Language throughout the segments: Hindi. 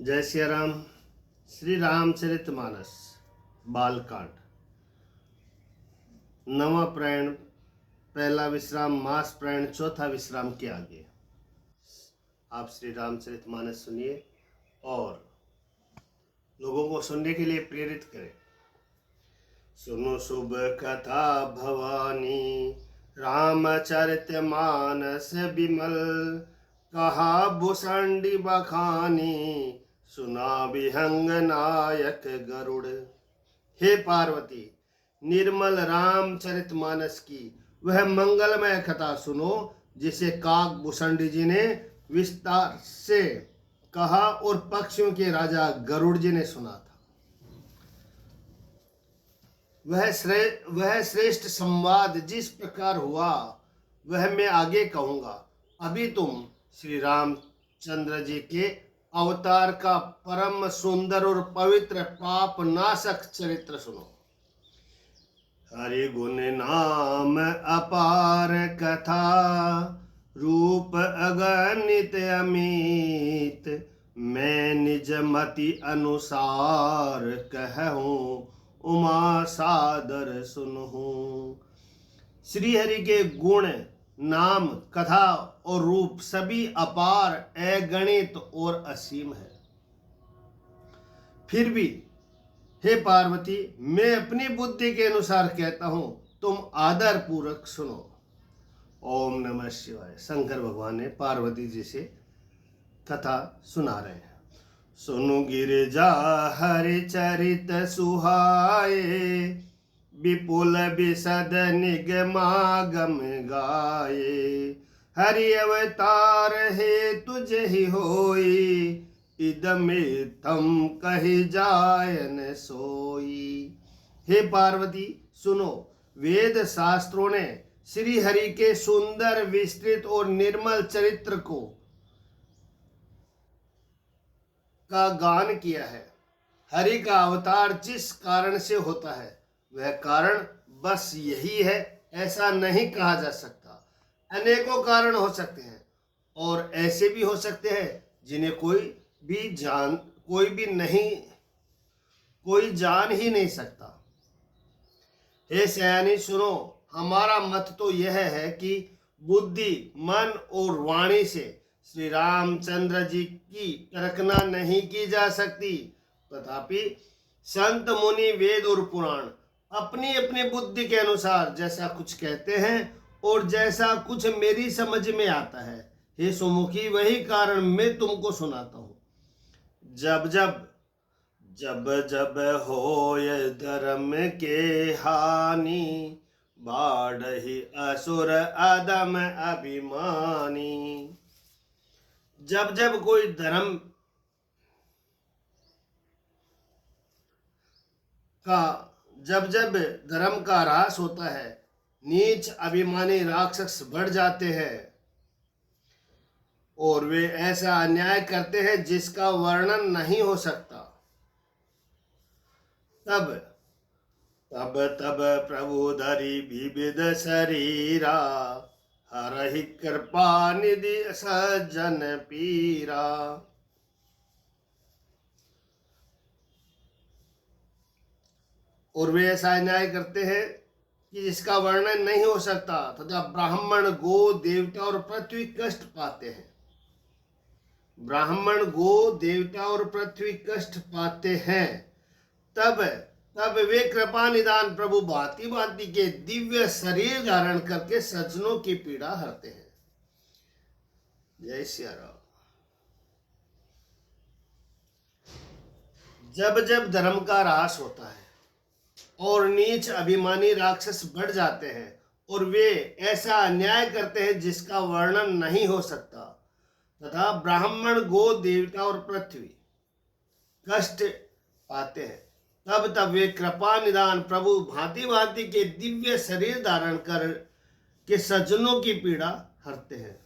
जय सिया राम। श्री रामचरितमानस बालकांड, नवा प्रायण, पहला विश्राम, मास प्रायण, चौथा विश्राम के आगे आप श्री रामचरितमानस सुनिए और लोगों को सुनने के लिए प्रेरित करें। सुनो शुभ कथा भवानी, रामचरितमानस विमल, कहा भूषंडी बखानी, सुना विहंग नायक गरुड़। हे पार्वती, निर्मल रामचरितमानस की वह मंगलमय कथा सुनो जिसे काक भूषंडी जी ने विस्तार से कहा और पक्षियों के राजा गरुड़ जी ने सुना था। वह श्रेष्ठ संवाद जिस प्रकार हुआ वह मैं आगे कहूँगा। अभी तुम श्री रामचंद्र जी के अवतार का परम सुंदर और पवित्र पाप नाशक चरित्र सुनो। हरि गुण नाम अपार कथा, रूप अगणित अमित, मैं निज मति अनुसार कहूँ, उमा सादर सुनहूँ। श्री हरि के गुण, नाम, कथा और रूप सभी अपार, अगणित और असीम है। फिर भी हे पार्वती, मैं अपनी बुद्धि के अनुसार कहता हूं, तुम आदर पूर्वक सुनो। ओम नमः शिवाय। शंकर भगवान ने पार्वती जी से कथा सुना रहे हैं। सुनु गिरिजा हरि चरित सुहाए, विपुल विशद निगमागम गाये, हरि अवतार हे तुझ ही होई, इदमे तम कही जायन सोई। हे पार्वती सुनो, वेद शास्त्रों ने श्री हरि के सुंदर, विस्तृत और निर्मल चरित्र का गान किया है। हरि का अवतार जिस कारण से होता है वह कारण बस यही है ऐसा नहीं कहा जा सकता। अनेकों कारण हो सकते हैं और ऐसे भी हो सकते हैं जिन्हें कोई जान ही नहीं सकता। हे सयानी सुनो, हमारा मत तो यह है कि बुद्धि, मन और वाणी से श्री रामचंद्र जी की परखना नहीं की जा सकती। तथापि संत, मुनि, वेद और पुराण अपनी अपनी बुद्धि के अनुसार जैसा कुछ कहते हैं और जैसा कुछ मेरी समझ में आता है। हे सुमुखी, वही कारण मैं तुमको सुनाता हूँ। जब जब होय धर्म के हानि, बाढ़हि असुर अदम अभिमानी। जब धर्म का ह्रास होता है, नीच अभिमानी राक्षस बढ़ जाते हैं और वे ऐसा अन्याय करते हैं जिसका वर्णन नहीं हो सकता। तब प्रभु धरि विविध शरीरा, हरहि कृपा निधि सज्जन पीरा। और वे ऐसा अन्याय करते हैं कि जिसका वर्णन नहीं हो सकता तथा ब्राह्मण, गो, देवता और पृथ्वी कष्ट पाते हैं। ब्राह्मण, गो, देवता और पृथ्वी कष्ट पाते हैं। तब वे कृपा निदान प्रभु भांति भांति के दिव्य शरीर धारण करके सज्जनों की पीड़ा हरते हैं। जय सिया राम। जब धर्म का ह्रास होता है और नीच अभिमानी राक्षस बढ़ जाते हैं और वे ऐसा अन्याय करते हैं जिसका वर्णन नहीं हो सकता तथा ब्राह्मण, गो, देवता और पृथ्वी कष्ट पाते हैं, तब वे कृपा निदान प्रभु भांति भांति के दिव्य शरीर धारण कर के सज्जनों की पीड़ा हरते हैं।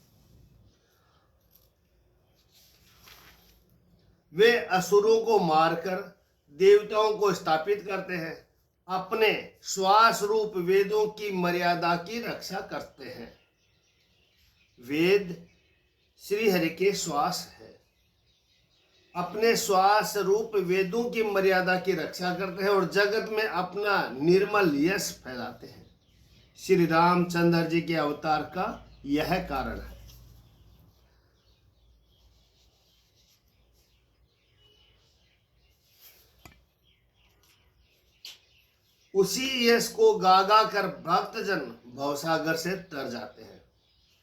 वे असुरों को मारकर देवताओं को स्थापित करते हैं, अपने श्वास रूप वेदों की मर्यादा की रक्षा करते हैं। वेद श्री हरि के श्वास है। अपने श्वास रूप वेदों की मर्यादा की रक्षा करते हैं और जगत में अपना निर्मल यश फैलाते हैं। श्री रामचंद्र जी के अवतार का यह कारण है। उसी यश को गा गा कर भक्तजन भवसागर से तर जाते हैं।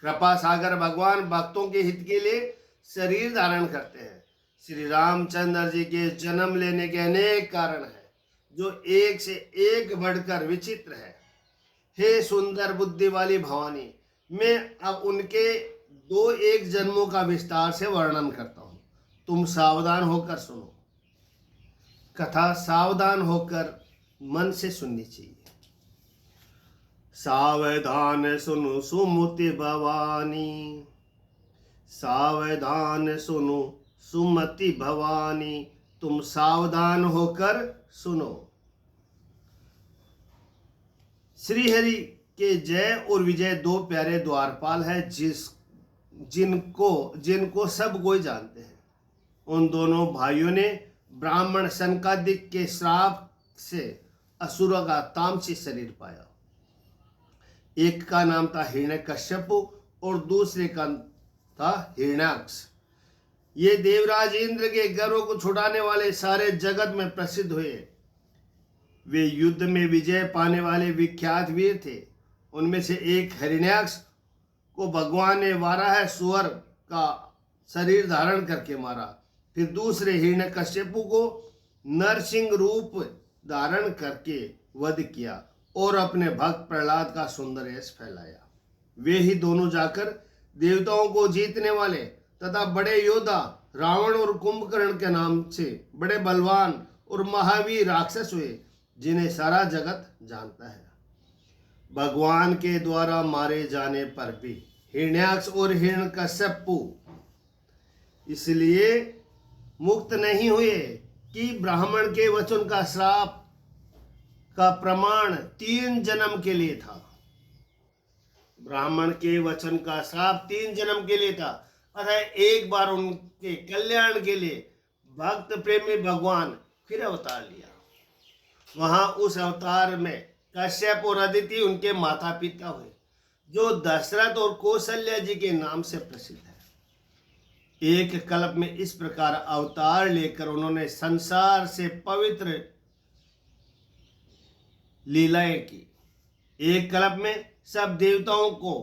कृपा सागर भगवान भक्तों के हित के लिए शरीर धारण करते हैं। श्री रामचंद्र जी के जन्म लेने के अनेक कारण हैं, जो एक से एक बढ़कर विचित्र है। हे सुंदर बुद्धि वाली भवानी, मैं अब उनके दो एक जन्मों का विस्तार से वर्णन करता हूँ। तुम सावधान होकर सुनो। कथा सावधान होकर मन से सुननी चाहिए। सावधान सुनो सुमति भवानी, सावधान सुनो सुमति भवानी, तुम सावधान होकर सुनो। श्री हरि के जय और विजय दो प्यारे द्वारपाल है, जिनको सब कोई जानते हैं। उन दोनों भाइयों ने ब्राह्मण शनकादिक के श्राप से असुर का तामसी शरीर पाया। एक का नाम था हिरण्यकश्यप और दूसरे का था हिरण्याक्ष। ये देवराज इंद्र के गर्व को छुड़ाने वाले सारे जगत में प्रसिद्ध हुए। वे युद्ध में विजय पाने वाले विख्यात वीर थे। उनमें से एक हिरण्याक्ष को भगवान ने वाराह सुअर का शरीर धारण करके मारा। फिर दूसरे हिरण्यकश्यप को नरसिंह रूप धारण करके वध किया और अपने भक्त प्रहलाद का सुंदर यश फैलाया। वे ही दोनों जाकर देवताओं को जीतने वाले तथा बड़े योद्धा रावण और कुंभकर्ण के नाम से बड़े बलवान और महावीर राक्षस हुए, जिन्हें सारा जगत जानता है। भगवान के द्वारा मारे जाने पर भी हिरण्याक्ष और हिरण्यकश्यप इसलिए मुक्त नहीं हुए कि ब्राह्मण के वचन का श्राप का प्रमाण 3 जन्म के लिए था। ब्राह्मण के वचन का श्राप 3 जन्म के लिए था। अतः एक बार उनके कल्याण के लिए भक्त प्रेमी भगवान फिर अवतार लिया। वहां उस अवतार में कश्यप और अदिति उनके माता पिता हुए, जो दशरथ और कौशल्या जी के नाम से प्रसिद्ध है। एक कल्प में इस प्रकार अवतार लेकर उन्होंने संसार से पवित्र लीलाएं की। एक कल्प में सब देवताओं को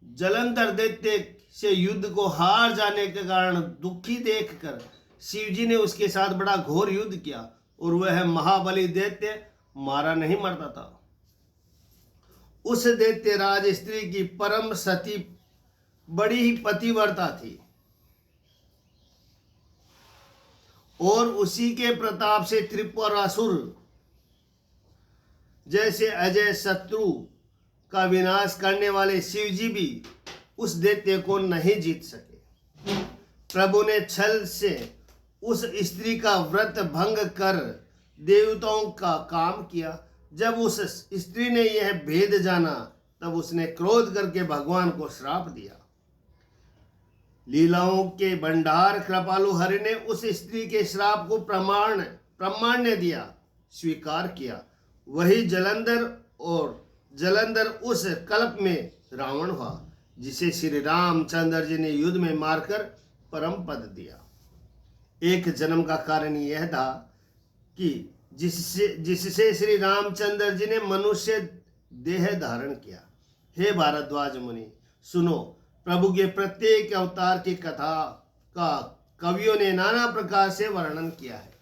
जलंधर दैत्य से युद्ध को हार जाने के कारण दुखी देखकर शिव जी ने उसके साथ बड़ा घोर युद्ध किया और वह महाबली दैत्य मारा नहीं मरता था। उस दैत्य राज स्त्री की परम सती बड़ी ही पतिव्रता थी और उसी के प्रताप से त्रिपुरासुर जैसे अजय शत्रु का विनाश करने वाले शिव जी भी उस दैत्य को नहीं जीत सके। प्रभु ने छल से उस स्त्री का व्रत भंग कर देवताओं का काम किया। जब उस स्त्री ने यह भेद जाना, तब उसने क्रोध करके भगवान को श्राप दिया। लीलाओं के भंडार कृपालु हरि ने उस स्त्री के श्राप को प्रमाण्य दिया, स्वीकार किया। वही जलंधर उस कल्प में रावण हुआ, जिसे श्री रामचंद्र जी ने युद्ध में मारकर परम पद दिया। एक जन्म का कारण यह था कि जिससे श्री रामचंद्र जी ने मनुष्य देह धारण किया। हे भारद्वाज मुनि, सुनो, प्रभु के प्रत्येक अवतार की कथा का कवियों ने नाना प्रकार से वर्णन किया है।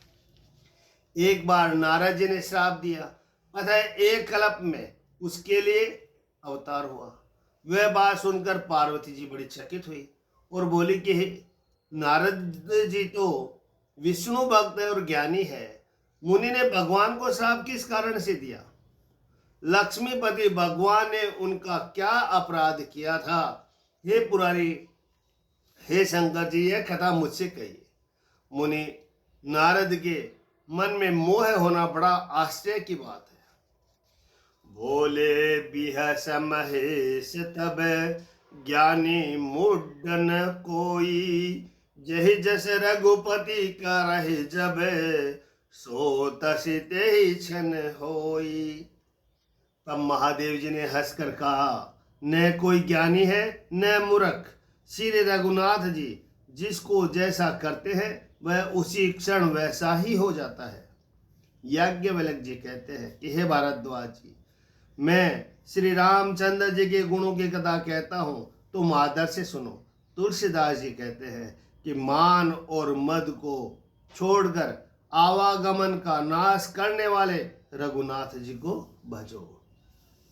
एक बार नारद जी ने श्राप दिया, अतः एक कल्प में उसके लिए अवतार हुआ। वह बात सुनकर पार्वती जी बड़ी चकित हुई और बोली कि नारद जी तो विष्णु भक्त है और ज्ञानी है, मुनि ने भगवान को श्राप किस कारण से दिया? लक्ष्मीपति भगवान ने उनका क्या अपराध किया था? हे पुरारी, हे शंकर जी, यह कथा मुझसे कहिए। मुनि, नारद के मन में मोह होना बड़ा आश्चर्य की बात है। भोले बिहस महेश तब ज्ञानी मुड्डन कोई, जहि जस रघुपति का रहे जब, सो तसि तेहि क्षण होई। तब महादेव जी ने हंसकर कहा, न कोई ज्ञानी है न मूर्ख, श्री रघुनाथ जी जिसको जैसा करते हैं वह उसी क्षण वैसा ही हो जाता है। याज्ञवल्क्य जी कहते हैं कि हे भारद्वाज जी, मैं श्री रामचंद्र जी के गुणों की कथा कहता हूँ, तुम आदर से सुनो। तुलसीदास जी कहते हैं कि मान और मद को छोड़कर आवागमन का नाश करने वाले रघुनाथ जी को भजो।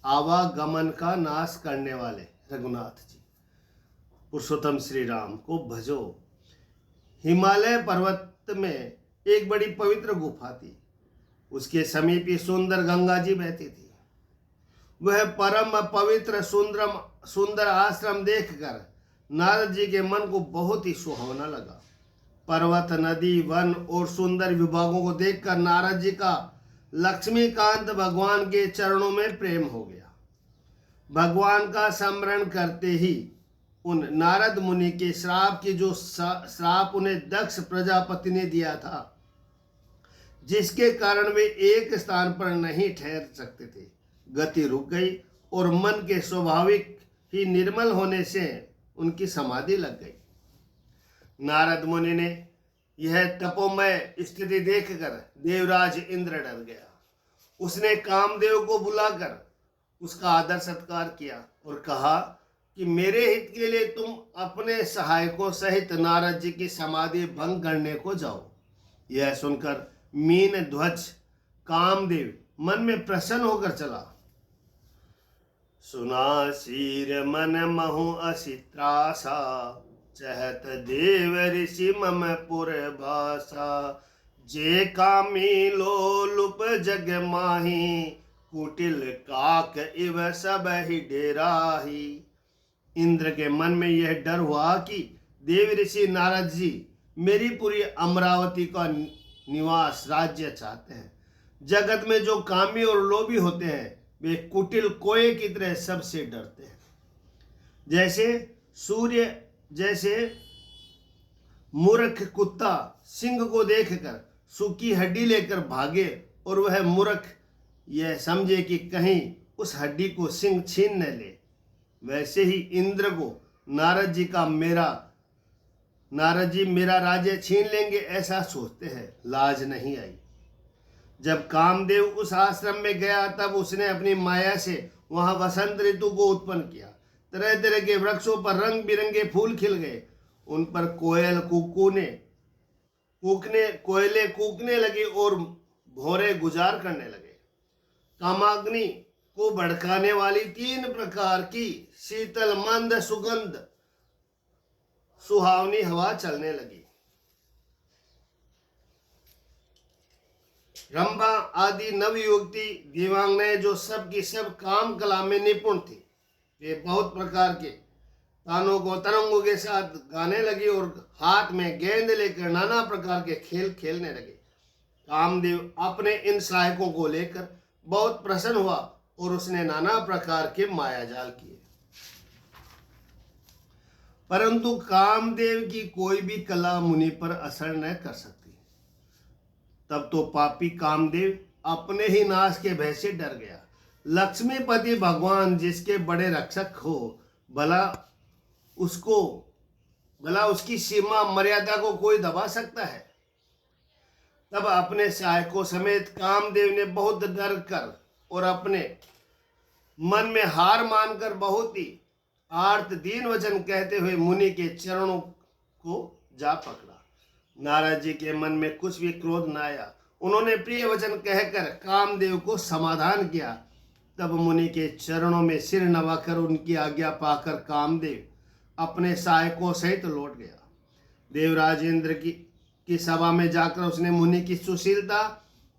आवागमन का नाश करने वाले रघुनाथ जी, पुरुषोत्तम श्री राम को भजो। हिमालय पर्वत में एक बड़ी पवित्र गुफा थी। उसके समीप ही सुंदर गंगा जी बहती थी। वह परम पवित्र सुंदर आश्रम देखकर नारद जी के मन को बहुत ही सुहावना लगा। पर्वत, नदी, वन और सुंदर विभागों को देखकर नारद जी का लक्ष्मीकांत भगवान के चरणों में प्रेम हो गया। भगवान का स्मरण करते ही उन नारद मुनि के श्राप की जो श्राप उन्हें दक्ष प्रजापति ने दिया था, जिसके कारण वे एक स्थान पर नहीं ठहर सकते थे, गति रुक गई और मन के स्वाभाविक ही निर्मल होने से उनकी समाधि लग गई। नारद मुनि ने यह तपोमय स्थिति देखकर देवराज इंद्र डर गया। उसने कामदेव को बुलाकर उसका आदर सत्कार किया और कहा कि मेरे हित के लिए तुम अपने सहायकों सहित नारद जी की समाधि भंग करने को जाओ। यह सुनकर मीन ध्वज कामदेव मन में प्रसन्न होकर चला। सुना शीर मन महु असी त्रासा, चहत देव ऋषि मम पुर भाषा। जे कामी लोलुप जग माही, कुटिल काक इव सब ही डेराही। इंद्र के मन में यह डर हुआ कि देव ऋषि नारद जी मेरी पूरी अमरावती का निवास राज्य चाहते हैं। जगत में जो कामी और लोभी होते हैं वे कुटिल कोए की तरह सबसे डरते हैं। जैसे मूर्ख कुत्ता सिंह को देखकर सूखी हड्डी लेकर भागे और वह मूर्ख यह समझे कि कहीं उस हड्डी को सिंह छीन न ले, वैसे ही इंद्र को नारद जी मेरा राज्य छीन लेंगे ऐसा सोचते हैं। लाज नहीं आई। जब कामदेव उस आश्रम में गया तब उसने अपनी माया से वहां वसंत ऋतु को उत्पन्न किया। तरह तरह के वृक्षों पर रंग बिरंगे फूल खिल गए। उन पर कोयले कूकने लगे और भौरे गुजार करने लगे। कामाग्नि को भड़काने वाली 3 प्रकार की शीतल मंद सुगंध सुहावनी हवा चलने लगी। रंभा आदि नवयुवती देवांगनाएं जो सब की सब काम कला में निपुण थी, वे बहुत प्रकार के तानों को तरंगों के साथ गाने लगी और हाथ में गेंद लेकर नाना प्रकार के खेल खेलने लगे। कामदेव अपने इन सहायकों को लेकर बहुत प्रसन्न हुआ और उसने नाना प्रकार के मायाजाल किए, परंतु कामदेव की कोई भी कला मुनि पर असर न कर सकती। तब तो पापी कामदेव अपने ही नाश के भय से डर गया। लक्ष्मीपति भगवान जिसके बड़े रक्षक हो, भला उसकी सीमा मर्यादा को कोई दबा सकता है। तब अपने सहायकों समेत कामदेव ने बहुत डर कर और अपने मन में हार मानकर बहुत ही आर्त दीन वचन कहते हुए मुनि के चरणों को जा पकड़ा। नारद जी के मन में कुछ भी क्रोध न आया। उन्होंने प्रिय वचन कहकर कामदेव को समाधान किया। तब मुनि के चरणों में सिर नवाकर उनकी आज्ञा पाकर कामदेव अपने सहायकों सहित लौट गया। देवराज इंद्र की सभा में जाकर उसने मुनि की सुशीलता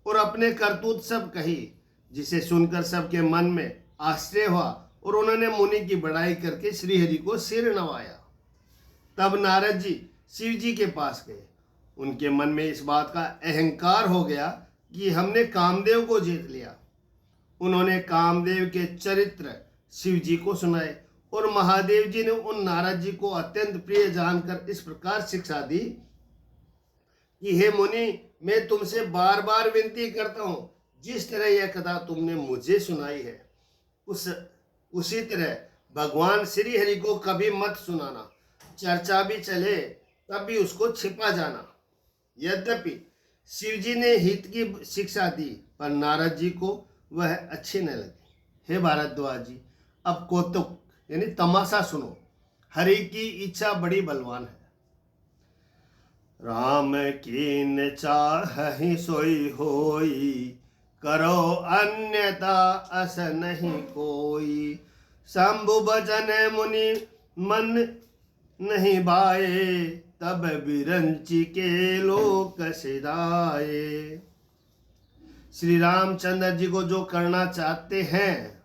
और अपने करतूत सब कही, जिसे सुनकर सबके मन में आश्चर्य हुआ और उन्होंने मुनि की बड़ाई करके श्रीहरि को सिर नवाया। तब नारद जी शिव जी के पास गए। उनके मन में इस बात का अहंकार हो गया कि हमने कामदेव को जीत लिया। उन्होंने कामदेव के चरित्र शिव जी को सुनाए और महादेव जी ने उन नारद जी को अत्यंत प्रिय जानकर इस प्रकार शिक्षा दी कि हे मुनि, मैं तुमसे बार बार विनती करता हूँ, जिस तरह यह कथा तुमने मुझे सुनाई है उसी तरह भगवान श्री हरि को कभी मत सुनाना। चर्चा भी चले तब भी उसको छिपा जाना। यद्यपि शिव जी ने हित की शिक्षा दी, पर नारद जी को वह अच्छी न लगी। हे भारद्वाज जी, अब कौतुक यानी तमाशा सुनो। हरि की इच्छा बड़ी बलवान है। राम कीन चाहहि सोई होई, करो अन्यथा अस नहीं कोई। शंभु भजन मुनि मन नहीं बाए, तब बिरंची के लोक सिधाए। श्री रामचंद्र जी को जो करना चाहते हैं,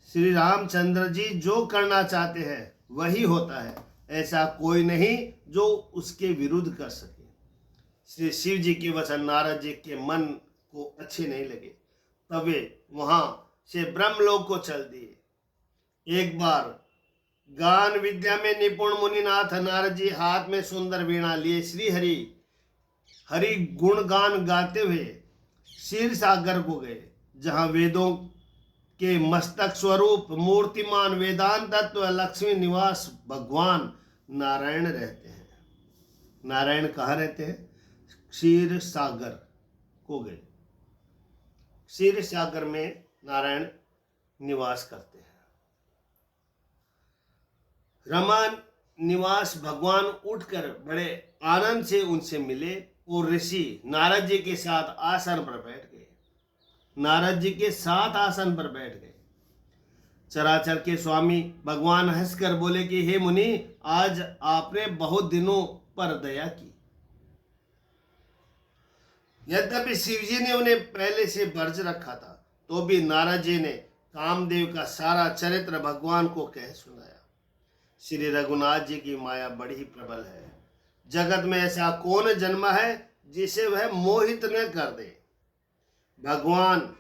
श्री रामचंद्र जी जो करना चाहते हैं वही होता है। ऐसा कोई नहीं जो उसके विरुद्ध कर सके। श्री शिव जी के वचन नारद जी के मन को अच्छे नहीं लगे, तब वे वहां से ब्रह्मलोक को चल दिए। एक बार गान विद्या में निपुण मुनिनाथ नारद जी हाथ में सुंदर वीणा लिए श्री हरि गुणगान गाते हुए क्षीर सागर को गए, जहां वेदों के मस्तक स्वरूप मूर्तिमान वेदांत तत्व लक्ष्मी निवास भगवान नारायण रहते हैं। नारायण कहाँ रहते हैं? क्षीर सागर को गए। क्षीर सागर में नारायण निवास करते हैं। रमा निवास भगवान उठकर बड़े आनंद से उनसे मिले और ऋषि नारद जी के साथ आसन पर बैठ गए। नारद जी के साथ आसन पर बैठ गए। चराचर के स्वामी भगवान हंसकर बोले कि हे मुनि, आज आपने बहुत दिनों पर दया की। यद्यपि शिव जी ने उन्हें पहले से वर्ज रखा था, तो भी नारद जी ने कामदेव का सारा चरित्र भगवान को कह सुनाया। श्री रघुनाथ जी की माया बड़ी ही प्रबल है। जगत में ऐसा कौन जन्मा है जिसे वह मोहित न कर दे। भगवान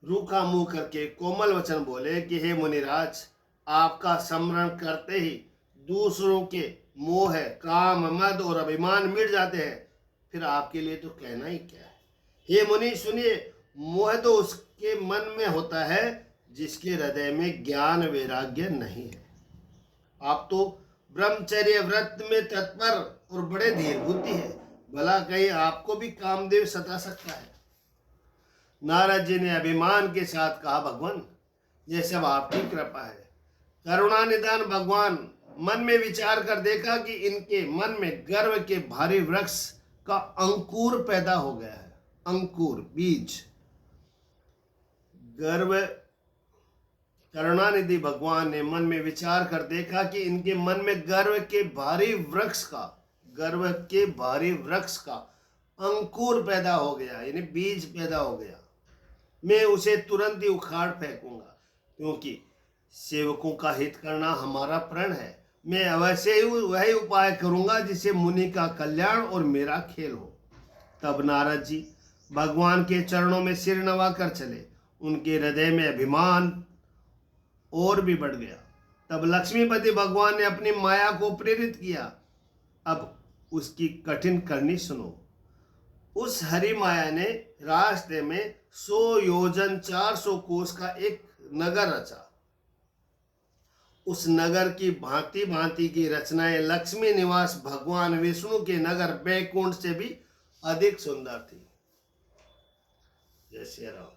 रूखा मुंह करके कोमल वचन बोले कि हे मुनिराज, आपका स्मरण करते ही दूसरों के मोह, काम, मद और अभिमान मिट जाते हैं। फिर आपके लिए तो कहना ही क्या है। हे मुनि सुनिए, मोह तो उसके मन में होता है जिसके हृदय में ज्ञान वैराग्य नहीं है। आप तो ब्रह्मचर्य व्रत में तत्पर और बड़े धीर बुद्धि है, भला कहीं आपको भी कामदेव सता सकता है। नारद जी ने अभिमान के साथ कहा, भगवान यह सब आपकी कृपा है। करुणा निदान भगवान मन में विचार कर देखा कि इनके मन में गर्व के भारी वृक्ष का अंकुर पैदा हो गया है। अंकुर, बीज। गर्व करुणानिधि भगवान ने मन में विचार कर देखा कि इनके मन में गर्व के भारी वृक्ष का अंकुर पैदा हो गया, यानी बीज पैदा हो गया। मैं उसे तुरंत ही उखाड़ फेंकूंगा, क्योंकि सेवकों का हित करना हमारा प्रण है। मैं अवश्य ही वही उपाय करूंगा जिससे मुनि का कल्याण और मेरा खेल हो। तब नारद जी भगवान के चरणों में सिर नवा कर चले। उनके हृदय में अभिमान और भी बढ़ गया। तब लक्ष्मीपति भगवान ने अपनी माया को प्रेरित किया। अब उसकी कठिन करनी सुनो। उस हरि माया ने रास्ते में 100 योजन 400 कोस का एक नगर रचा। उस नगर की भांति भांति की रचनाएं लक्ष्मी निवास भगवान विष्णु के नगर बैकुंठ से भी अधिक सुंदर थी। जय श्री राम।